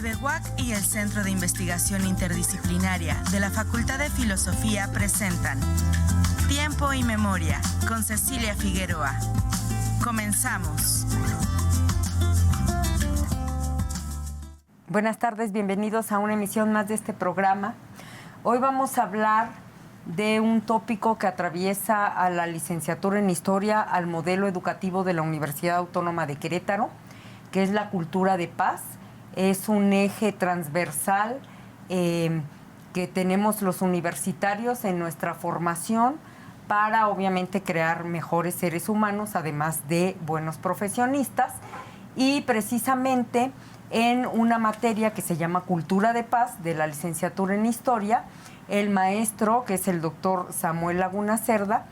EBEWAC y el Centro de Investigación Interdisciplinaria de la Facultad de Filosofía presentan Tiempo y Memoria con Cecilia Figueroa. Comenzamos. Buenas tardes, bienvenidos a una emisión más de este programa. Hoy vamos a hablar de un tópico que atraviesa a la licenciatura en Historia, al modelo educativo de la Universidad Autónoma de Querétaro, que es la cultura de paz. Es un eje transversal que tenemos los universitarios en nuestra formación para, obviamente, crear mejores seres humanos, además de buenos profesionistas. Y precisamente en una materia que se llama Cultura de Paz, de la licenciatura en Historia, el maestro, que es el doctor Samuel Laguna Cerda,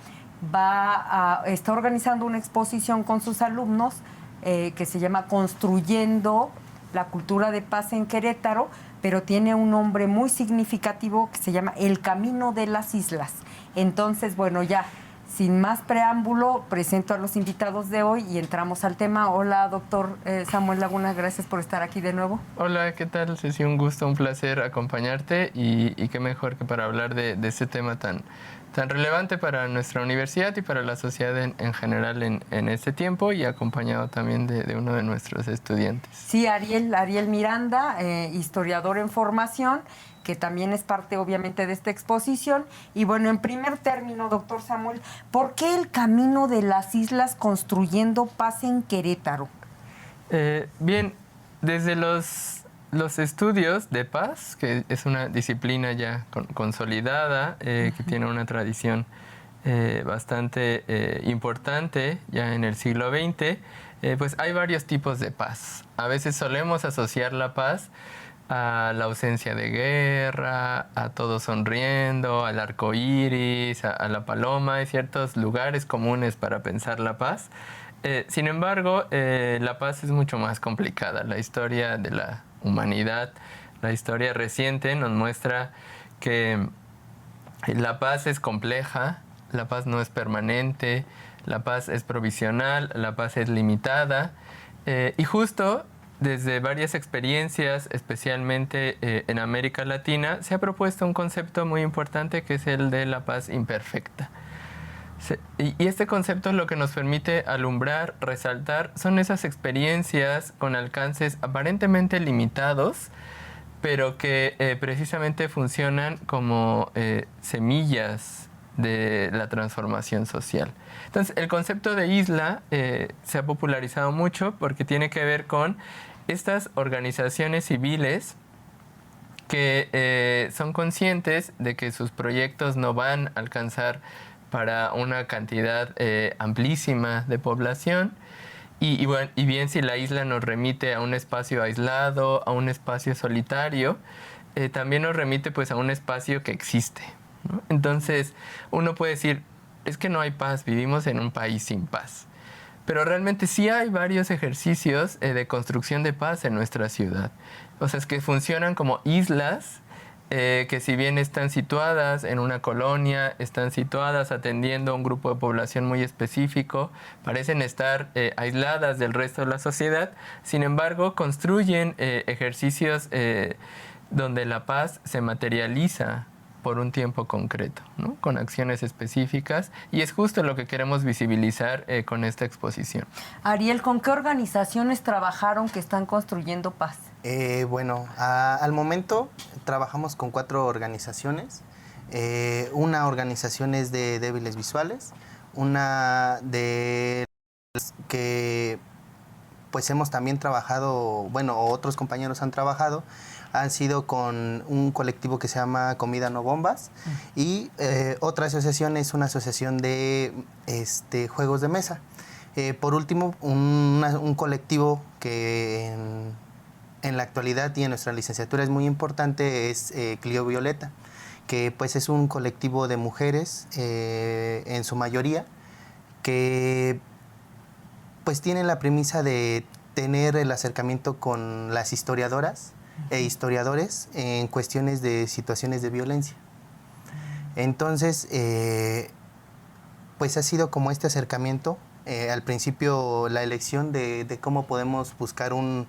está organizando una exposición con sus alumnos que se llama Construyendo la Cultura de Paz en Querétaro, pero tiene un nombre muy significativo que se llama El Camino de las Islas. Entonces, bueno, ya sin más preámbulo, presento a los invitados de hoy y entramos al tema. Hola, doctor Samuel Laguna, gracias por estar aquí de nuevo. Hola, ¿qué tal, Ceci? Un gusto, un placer acompañarte y qué mejor que para hablar de este tema tan relevante para nuestra universidad y para la sociedad en general en este tiempo, y acompañado también de uno de nuestros estudiantes. Sí, Ariel Miranda, historiador en formación, que también es parte, obviamente, de esta exposición. Y bueno, en primer término, doctor Samuel, ¿por qué el Camino de las Islas Construyendo Paz en Querétaro? Bien, desde los estudios de paz, que es una disciplina ya consolidada, que tiene una tradición bastante importante ya en el siglo XX, pues hay varios tipos de paz. A veces solemos asociar la paz a la ausencia de guerra, a todo sonriendo, al arco iris, a la paloma. Hay ciertos lugares comunes para pensar la paz. Sin embargo, la paz es mucho más complicada. La historia de la humanidad, la historia reciente, nos muestra que la paz es compleja, la paz no es permanente, la paz es provisional, la paz es limitada, y justo desde varias experiencias, especialmente en América Latina, se ha propuesto un concepto muy importante, que es el de la paz imperfecta. Y este concepto lo que nos permite alumbrar, resaltar, son esas experiencias con alcances aparentemente limitados, pero que precisamente funcionan como semillas de la transformación social. Entonces, el concepto de isla se ha popularizado mucho porque tiene que ver con estas organizaciones civiles que son conscientes de que sus proyectos no van a alcanzar para una cantidad amplísima de población, y bien si la isla nos remite a un espacio aislado, a un espacio solitario, también nos remite pues a un espacio que existe, ¿no? Entonces uno puede decir, es que no hay paz, vivimos en un país sin paz. Pero realmente sí hay varios ejercicios de construcción de paz en nuestra ciudad. O sea, es que funcionan como islas que, si bien están situadas en una colonia, están situadas atendiendo a un grupo de población muy específico, parecen estar aisladas del resto de la sociedad. Sin embargo, construyen ejercicios donde la paz se materializa por un tiempo concreto, ¿no? Con acciones específicas, y es justo lo que queremos visibilizar con esta exposición. Ariel, ¿con qué organizaciones trabajaron que están construyendo paz? Al momento trabajamos con 4 organizaciones. Una organización es de débiles visuales, una de que pues hemos también trabajado, otros compañeros han trabajado, han sido con un colectivo que se llama Comida No Bombas, y otra asociación es una asociación de juegos de mesa. Por último, un colectivo que en la actualidad y en nuestra licenciatura es muy importante es Clio Violeta, que pues es un colectivo de mujeres en su mayoría, que pues tienen la premisa de tener el acercamiento con las historiadoras e historiadores en cuestiones de situaciones de violencia. Entonces, pues ha sido como este acercamiento, al principio la elección de cómo podemos buscar un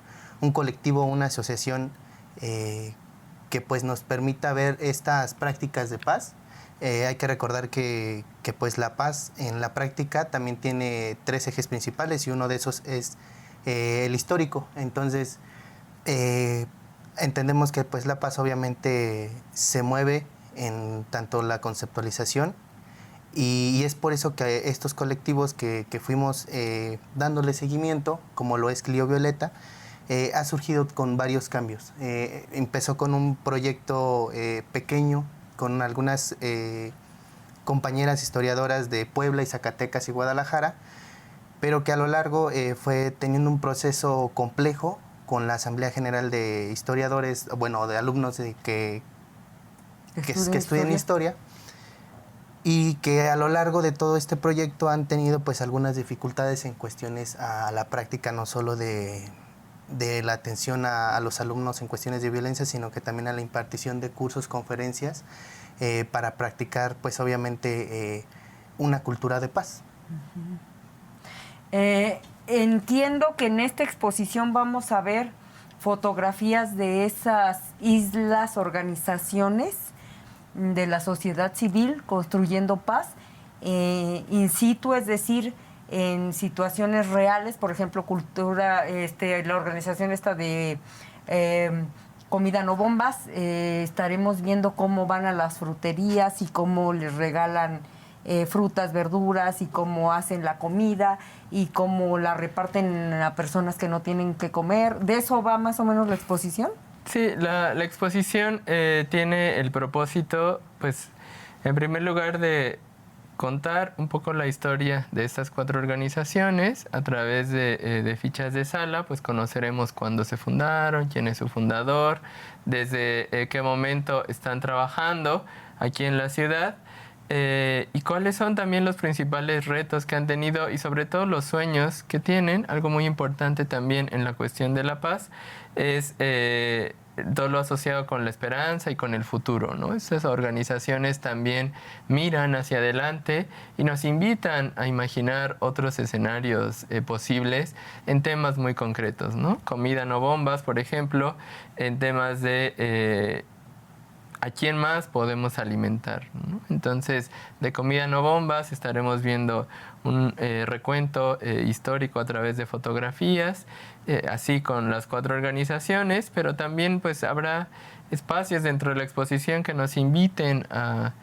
colectivo, una asociación que pues nos permita ver estas prácticas de paz. Hay que recordar que pues la paz en la práctica también tiene 3 ejes principales y uno de esos es el histórico. Entonces, entendemos que pues la paz obviamente se mueve en tanto la conceptualización y es por eso que estos colectivos que fuimos dándole seguimiento, como lo es Clio Violeta, ha surgido con varios cambios. Empezó con un proyecto pequeño con algunas compañeras historiadoras de Puebla y Zacatecas y Guadalajara, pero que a lo largo fue teniendo un proceso complejo con la Asamblea General de Historiadores, bueno, de alumnos que estudian historia, y que a lo largo de todo este proyecto han tenido pues algunas dificultades en cuestiones a la práctica, no solo de la atención a los alumnos en cuestiones de violencia, sino que también a la impartición de cursos, conferencias, para practicar pues obviamente una cultura de paz. Entiendo que en esta exposición vamos a ver fotografías de esas islas, organizaciones de la sociedad civil construyendo paz in situ, es decir, en situaciones reales, por ejemplo, la organización esta de Comida No Bombas, estaremos viendo cómo van a las fruterías y cómo les regalan frutas, verduras y cómo hacen la comida y cómo la reparten a personas que no tienen que comer. ¿De eso va más o menos la exposición? Sí, la exposición tiene el propósito, pues, en primer lugar, de contar un poco la historia de estas 4 organizaciones. A través de fichas de sala, pues conoceremos cuándo se fundaron, quién es su fundador, desde qué momento están trabajando aquí en la ciudad, y cuáles son también los principales retos que han tenido y sobre todo los sueños que tienen. Algo muy importante también en la cuestión de la paz es todo lo asociado con la esperanza y con el futuro, ¿no? Estas organizaciones también miran hacia adelante y nos invitan a imaginar otros escenarios posibles en temas muy concretos, ¿no? Comida No Bombas, por ejemplo, en temas de ¿a quién más podemos alimentar?, ¿no? Entonces, de Comida No Bombas estaremos viendo un recuento histórico a través de fotografías, así con las 4 organizaciones, pero también pues habrá espacios dentro de la exposición que nos inviten a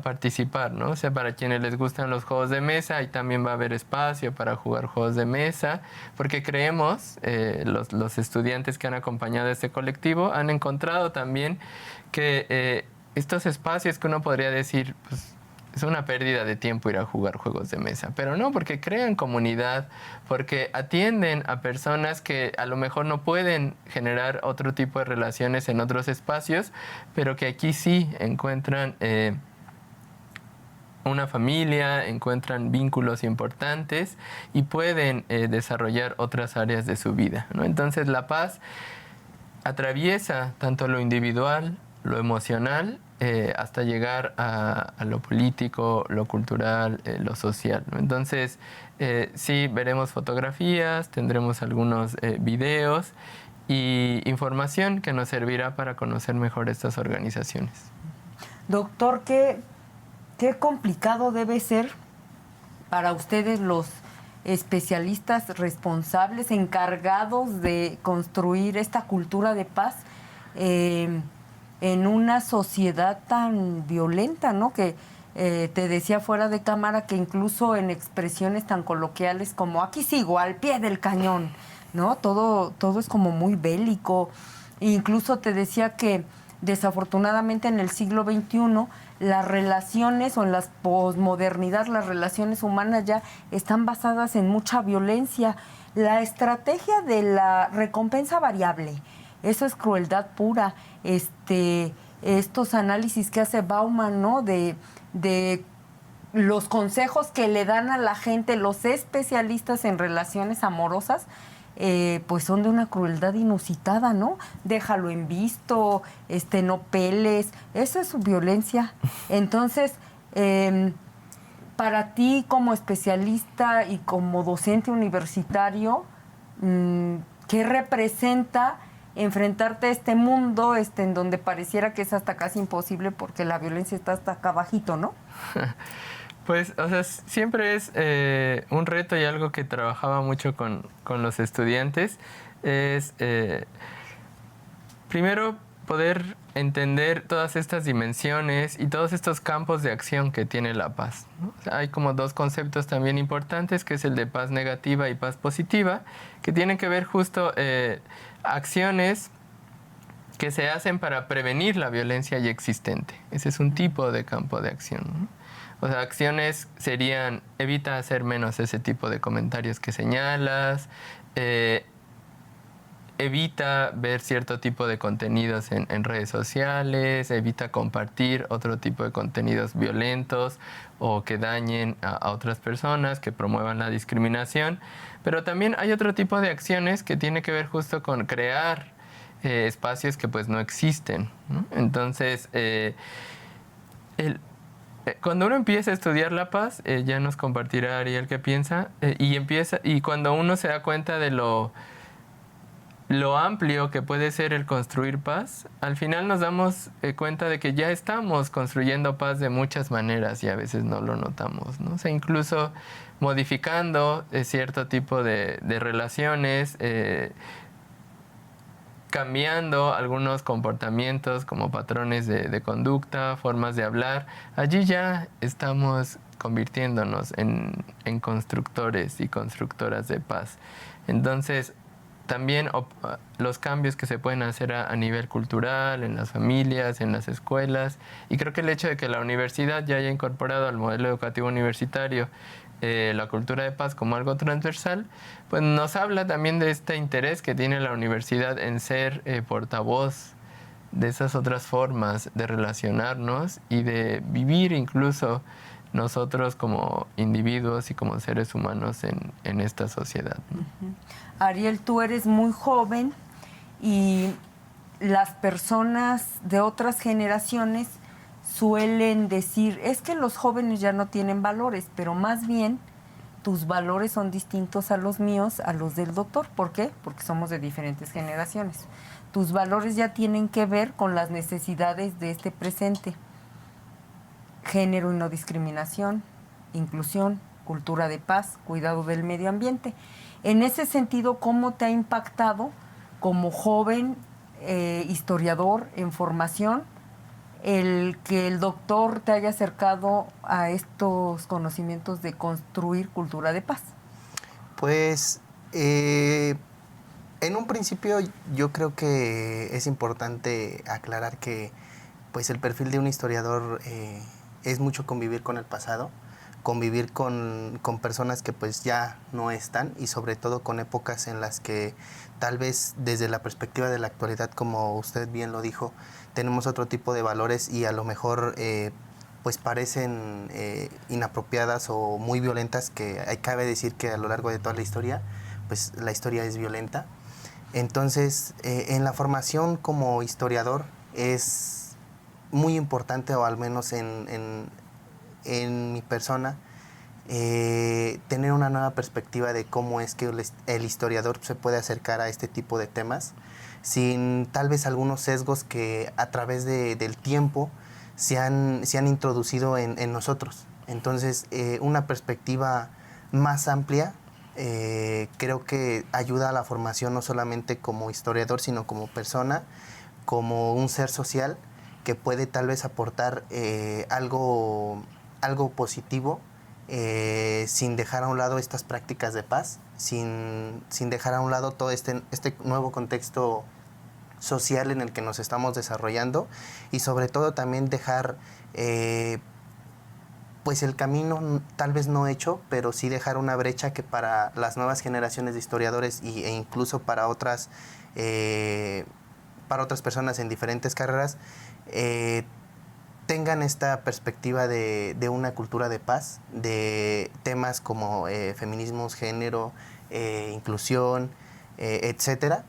participar, ¿no? O sea, para quienes les gustan los juegos de mesa, y también va a haber espacio para jugar juegos de mesa, porque creemos, los estudiantes que han acompañado a este colectivo han encontrado también que estos espacios que uno podría decir, pues, es una pérdida de tiempo ir a jugar juegos de mesa, pero no, porque crean comunidad, porque atienden a personas que a lo mejor no pueden generar otro tipo de relaciones en otros espacios, pero que aquí sí encuentran una familia, encuentran vínculos importantes y pueden desarrollar otras áreas de su vida, ¿no? Entonces la paz atraviesa tanto lo individual, lo emocional, hasta llegar a lo político, lo cultural, lo social, ¿no? Entonces, sí, veremos fotografías, tendremos algunos videos y información que nos servirá para conocer mejor estas organizaciones. Doctor, ¿qué complicado debe ser para ustedes los especialistas responsables, encargados de construir esta cultura de paz en una sociedad tan violenta, ¿no? Que te decía fuera de cámara que incluso en expresiones tan coloquiales como aquí sigo, al pie del cañón, ¿no? Todo es como muy bélico. Incluso te decía que desafortunadamente en el siglo XXI las relaciones, o en la posmodernidad, las relaciones humanas ya están basadas en mucha violencia. La estrategia de la recompensa variable, eso es crueldad pura. Estos análisis que hace Bauman, ¿no? De los consejos que le dan a la gente los especialistas en relaciones amorosas, pues son de una crueldad inusitada, ¿no? Déjalo en visto, no peles, eso es violencia. Entonces, para ti como especialista y como docente universitario, ¿qué representa enfrentarte a este mundo en donde pareciera que es hasta casi imposible porque la violencia está hasta acá abajito, ¿no? Pues, o sea, siempre es un reto y algo que trabajaba mucho con los estudiantes, es primero poder entender todas estas dimensiones y todos estos campos de acción que tiene la paz, ¿no? O sea, hay como dos conceptos también importantes, que es el de paz negativa y paz positiva, que tienen que ver justo acciones que se hacen para prevenir la violencia ya existente. Ese es un tipo de campo de acción, ¿no? O sea, acciones serían: evita hacer menos ese tipo de comentarios que señalas, evita ver cierto tipo de contenidos en redes sociales, evita compartir otro tipo de contenidos violentos o que dañen a otras personas, que promuevan la discriminación. Pero también hay otro tipo de acciones que tiene que ver justo con crear espacios que pues no existen, ¿no? Entonces, cuando uno empieza a estudiar la paz, ya nos compartirá Ariel qué piensa, y cuando uno se da cuenta de lo amplio que puede ser el construir paz, al final nos damos cuenta de que ya estamos construyendo paz de muchas maneras y a veces no lo notamos, ¿no? O sea, incluso modificando cierto tipo de relaciones, cambiando algunos comportamientos como patrones de conducta, formas de hablar. Allí ya estamos convirtiéndonos en constructores y constructoras de paz. Entonces, también los cambios que se pueden hacer a nivel cultural, en las familias, en las escuelas. Y creo que el hecho de que la universidad ya haya incorporado al modelo educativo universitario la cultura de paz como algo transversal, pues nos habla también de este interés que tiene la universidad en ser portavoz de esas otras formas de relacionarnos y de vivir incluso nosotros como individuos y como seres humanos en esta sociedad, ¿no? Uh-huh. Ariel, tú eres muy joven y las personas de otras generaciones suelen decir, es que los jóvenes ya no tienen valores, pero más bien tus valores son distintos a los míos, a los del doctor. ¿Por qué? Porque somos de diferentes generaciones. Tus valores ya tienen que ver con las necesidades de este presente. Género y no discriminación, inclusión, cultura de paz, cuidado del medio ambiente. En ese sentido, ¿cómo te ha impactado como joven historiador en formación el que el doctor te haya acercado a estos conocimientos de construir cultura de paz? Pues en un principio yo creo que es importante aclarar que pues el perfil de un historiador es mucho convivir con el pasado, convivir con personas que pues ya no están, y sobre todo con épocas en las que tal vez desde la perspectiva de la actualidad, como usted bien lo dijo, tenemos otro tipo de valores y a lo mejor pues parecen inapropiadas o muy violentas, que cabe decir que a lo largo de toda la historia, pues la historia es violenta. Entonces, en la formación como historiador es muy importante, o al menos en mi persona, tener una nueva perspectiva de cómo es que el historiador se puede acercar a este tipo de temas sin tal vez algunos sesgos que a través del tiempo se han introducido en nosotros. Entonces, una perspectiva más amplia creo que ayuda a la formación, no solamente como historiador, sino como persona, como un ser social que puede tal vez aportar algo positivo, sin dejar a un lado estas prácticas de paz, sin dejar a un lado todo este nuevo contexto social en el que nos estamos desarrollando, y sobre todo también dejar pues el camino tal vez no hecho, pero sí dejar una brecha que para las nuevas generaciones de historiadores e incluso para otras personas en diferentes carreras tengan esta perspectiva de una cultura de paz, de temas como feminismos, género, inclusión, etcétera,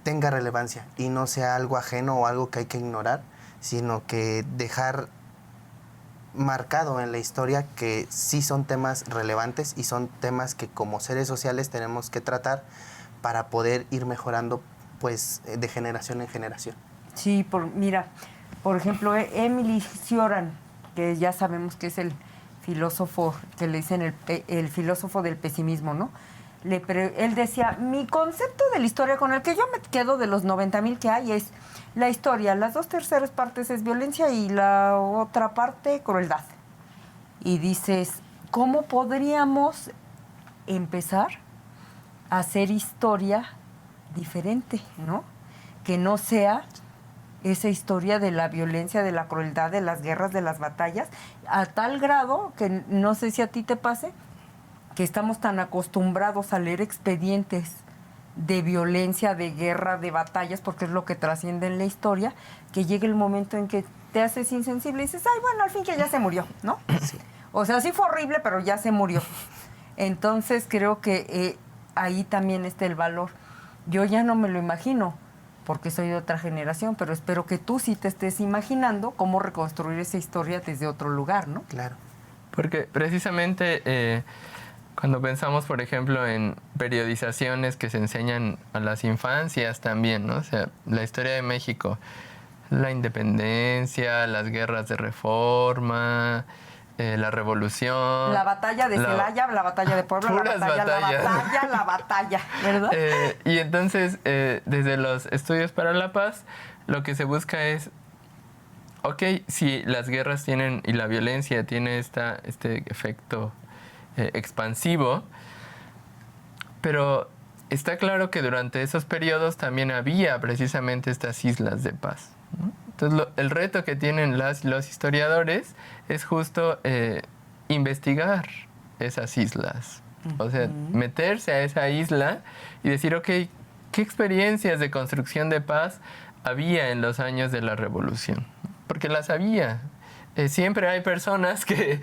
tenga relevancia y no sea algo ajeno o algo que hay que ignorar, sino que dejar marcado en la historia que sí son temas relevantes y son temas que como seres sociales tenemos que tratar para poder ir mejorando pues de generación en generación. Sí, mira, por ejemplo, Emily Cioran, que ya sabemos que es el filósofo, que le dicen el filósofo del pesimismo, ¿no? Él decía, mi concepto de la historia con el que yo me quedo de los 90,000 que hay es la historia, las 2/3 partes es violencia y la otra parte crueldad. Y dices, ¿cómo podríamos empezar a hacer historia diferente, ¿no? Que no sea esa historia de la violencia, de la crueldad, de las guerras, de las batallas, a tal grado que no sé si a ti te pase, que estamos tan acostumbrados a leer expedientes de violencia, de guerra, de batallas, porque es lo que trasciende en la historia, que llega el momento en que te haces insensible y dices, ay, bueno, al fin que ya se murió, ¿no? Sí. O sea, sí fue horrible, pero ya se murió. Entonces creo que ahí también está el valor. Yo ya no me lo imagino, porque soy de otra generación, pero espero que tú sí te estés imaginando cómo reconstruir esa historia desde otro lugar, ¿no? Claro. Porque precisamente cuando pensamos, por ejemplo, en periodizaciones que se enseñan a las infancias también, ¿no? O sea, la historia de México, la independencia, las guerras de reforma, la revolución. La batalla de Celaya, la batalla de Puebla, la batalla, ¿verdad? Y entonces, desde los estudios para la paz, lo que se busca es, ok, si las guerras tienen y la violencia tiene este efecto expansivo, pero está claro que durante esos periodos también había precisamente estas islas de paz, ¿no? Entonces, el reto que tienen los historiadores es justo investigar esas islas. O sea, meterse a esa isla y decir, ok, ¿qué experiencias de construcción de paz había en los años de la revolución? Porque las había. Siempre hay personas que,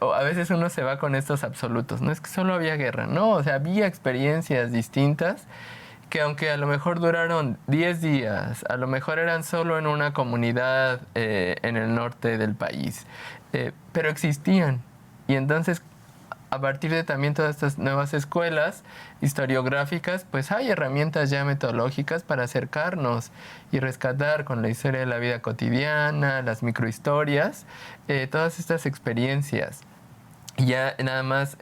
o a veces uno se va con estos absolutos, no es que solo había guerra, no, o sea, había experiencias distintas que aunque a lo mejor duraron 10 días, a lo mejor eran solo en una comunidad en el norte del país, pero existían. Y entonces, a partir de también todas estas nuevas escuelas historiográficas, pues hay herramientas ya metodológicas para acercarnos y rescatar con la historia de la vida cotidiana, las microhistorias, todas estas experiencias. Y ya nada más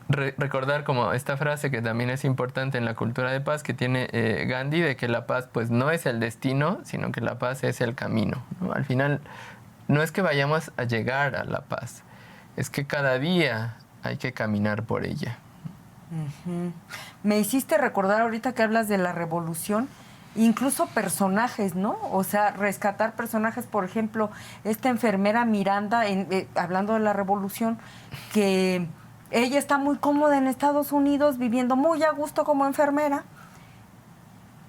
recordar como esta frase que también es importante en la cultura de paz que tiene Gandhi, de que la paz pues no es el destino, sino que la paz es el camino, ¿no? Al final no es que vayamos a llegar a la paz, es que cada día hay que caminar por ella. Uh-huh. Me hiciste recordar ahorita que hablas de la revolución, incluso personajes, ¿no? O sea, rescatar personajes, por ejemplo, esta enfermera Miranda, hablando de la revolución, que ella está muy cómoda en Estados Unidos, viviendo muy a gusto como enfermera,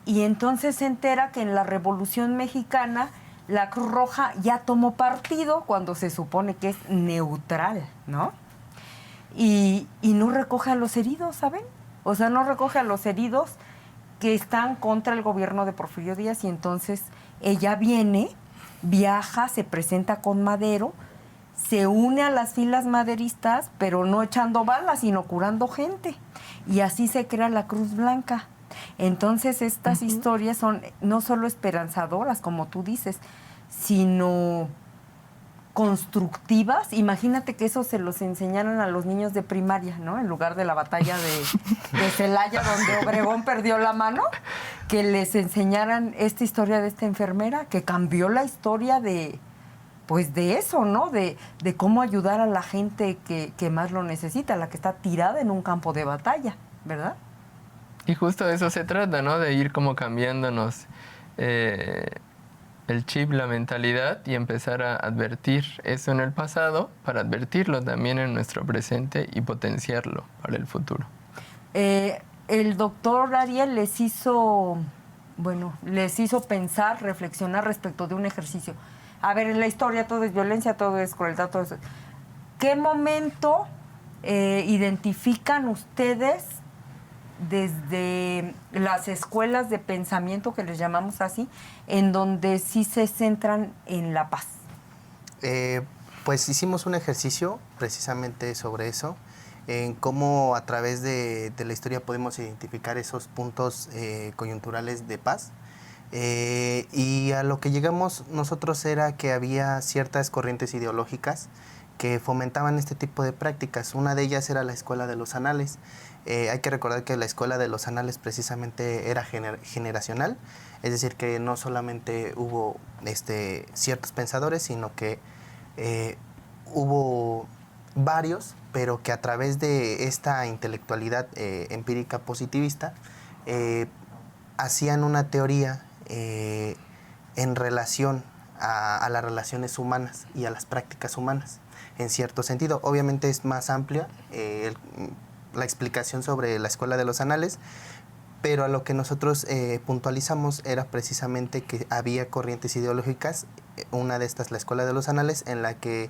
y entonces se entera que en la Revolución Mexicana la Cruz Roja ya tomó partido cuando se supone que es neutral, ¿no? Y no recoge a los heridos, ¿saben? O sea, no recoge a los heridos que están contra el gobierno de Porfirio Díaz, y entonces ella viaja, se presenta con Madero, se une a las filas maderistas, pero no echando balas, sino curando gente. Y así se crea la Cruz Blanca. Entonces, estas historias son no solo esperanzadoras, como tú dices, sino constructivas. Imagínate que eso se los enseñaran a los niños de primaria, ¿no? En lugar de la batalla de Celaya, donde Obregón perdió la mano, que les enseñaran esta historia de esta enfermera que cambió la historia de eso, ¿no? De cómo ayudar a la gente que más lo necesita, la que está tirada en un campo de batalla, ¿verdad? Y justo de eso se trata, ¿no? De ir como cambiándonos el chip, la mentalidad, y empezar a advertir eso en el pasado para advertirlo también en nuestro presente y potenciarlo para el futuro. El doctor Ariel les hizo pensar, reflexionar respecto de un ejercicio. A ver, en la historia todo es violencia, todo es crueldad, todo es... ¿Qué momento identifican ustedes desde las escuelas de pensamiento, que les llamamos así, en donde sí se centran en la paz? Pues hicimos un ejercicio precisamente sobre eso. en cómo a través de la historia podemos identificar esos puntos coyunturales de paz. Y a lo que llegamos nosotros era que había ciertas corrientes ideológicas que fomentaban este tipo de prácticas. Una de ellas era la Escuela de los Anales. Hay que recordar que la Escuela de los Anales precisamente era generacional, es decir, que no solamente hubo ciertos pensadores, sino que hubo varios, pero que a través de esta intelectualidad empírica positivista hacían una teoría en relación a las relaciones humanas y a las prácticas humanas, en cierto sentido. Obviamente es más amplia la explicación sobre la Escuela de los Anales, pero a lo que nosotros puntualizamos era precisamente que había corrientes ideológicas, una de estas la Escuela de los Anales, en la que,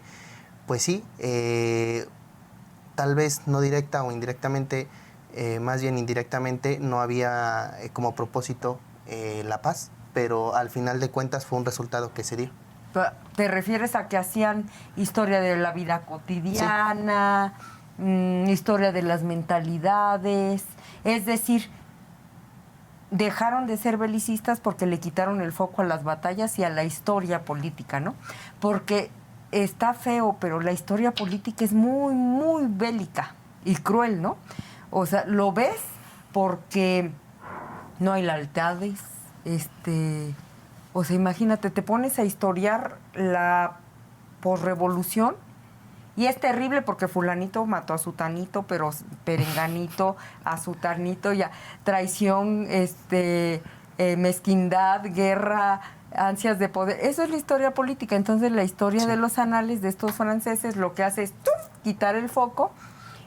pues sí, tal vez no directa o indirectamente, más bien indirectamente, no había como propósito la paz, pero al final de cuentas fue un resultado que se dio. ¿Te refieres a que hacían historia de la vida cotidiana, historia de las mentalidades? Es decir, dejaron de ser belicistas porque le quitaron el foco a las batallas y a la historia política, ¿no? Porque está feo, pero la historia política es muy, muy bélica y cruel, ¿no? O sea, lo ves porque no hay lealtades, o sea, imagínate, te pones a historiar la posrevolución y es terrible porque fulanito mató a sutanito, pero perenganito a sutanito, ya traición, mezquindad, guerra, ansias de poder. Eso es la historia política. Entonces la historia de los anales de estos franceses lo que hace es quitar el foco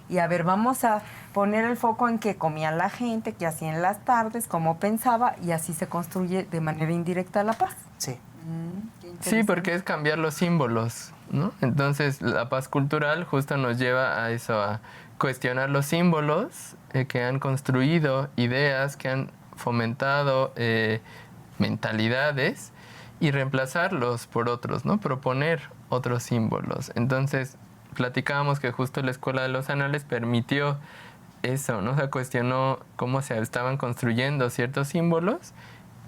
y a ver, vamos a poner el foco en qué comían la gente, qué hacían en las tardes, cómo pensaba, y así se construye de manera indirecta la paz. Sí. Sí, porque es cambiar los símbolos, ¿no? Entonces la paz cultural justo nos lleva a eso, a cuestionar los símbolos que han construido ideas, que han fomentado mentalidades y reemplazarlos por otros, ¿no? Proponer otros símbolos. Entonces platicábamos que justo la Escuela de los Anales permitió eso, ¿no? O sea, cuestionó cómo se estaban construyendo ciertos símbolos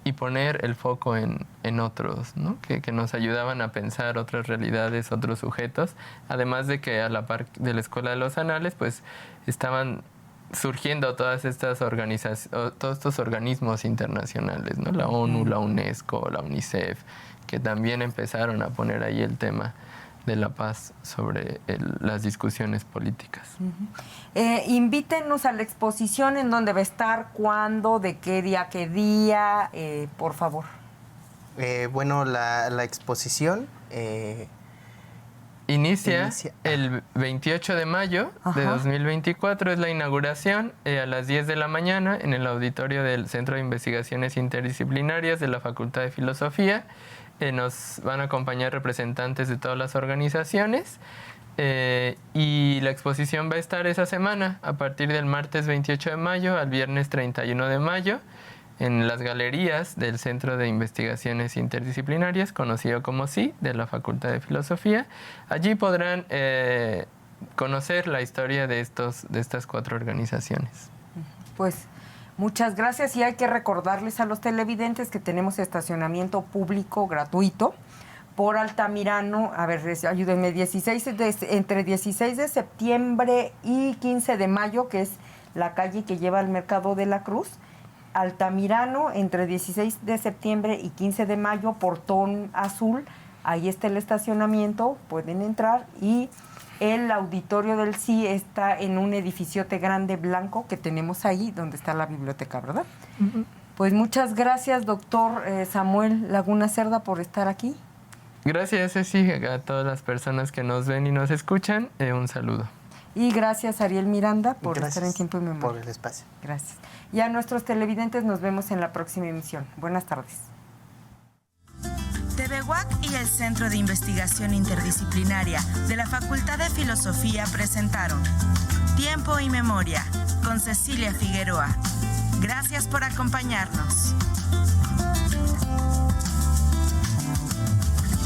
y poner el foco en otros, ¿no? Que nos ayudaban a pensar otras realidades, otros sujetos, además de que a la par de la Escuela de los Anales, pues estaban surgiendo todas estas todos estos organismos internacionales, ¿no? La ONU, la UNESCO, la UNICEF, que también empezaron a poner ahí el tema de la paz sobre las discusiones políticas. Invítenos a la exposición, en dónde va a estar, cuándo, de qué día, por favor. Bueno, la exposición inicia el 28 de mayo de 2024, es la inauguración a las 10 de la mañana en el auditorio del Centro de Investigaciones Interdisciplinarias de la Facultad de Filosofía. Nos van a acompañar representantes de todas las organizaciones y la exposición va a estar esa semana, a partir del martes 28 de mayo al viernes 31 de mayo, en las galerías del Centro de Investigaciones Interdisciplinarias, conocido como CI, de la Facultad de Filosofía. Allí podrán conocer la historia de estas 4 organizaciones. Pues muchas gracias, y hay que recordarles a los televidentes que tenemos estacionamiento público gratuito por Altamirano, a ver, ayúdenme, entre 16 de septiembre y 15 de mayo, que es la calle que lleva al Mercado de la Cruz. Altamirano, entre 16 de septiembre y 15 de mayo, Portón Azul, ahí está el estacionamiento, pueden entrar, y el auditorio del CI está en un edificiote grande blanco que tenemos ahí, donde está la biblioteca, ¿verdad? Uh-huh. Pues muchas gracias, doctor Samuel Laguna Cerda, por estar aquí. Gracias, Ceci, a todas las personas que nos ven y nos escuchan, un saludo. Y gracias, Ariel Miranda, por estar en Tiempo y Memoria. Por el espacio. Gracias. Y a nuestros televidentes nos vemos en la próxima emisión. Buenas tardes. TV UAC y el Centro de Investigación Interdisciplinaria de la Facultad de Filosofía presentaron Tiempo y Memoria con Cecilia Figueroa. Gracias por acompañarnos.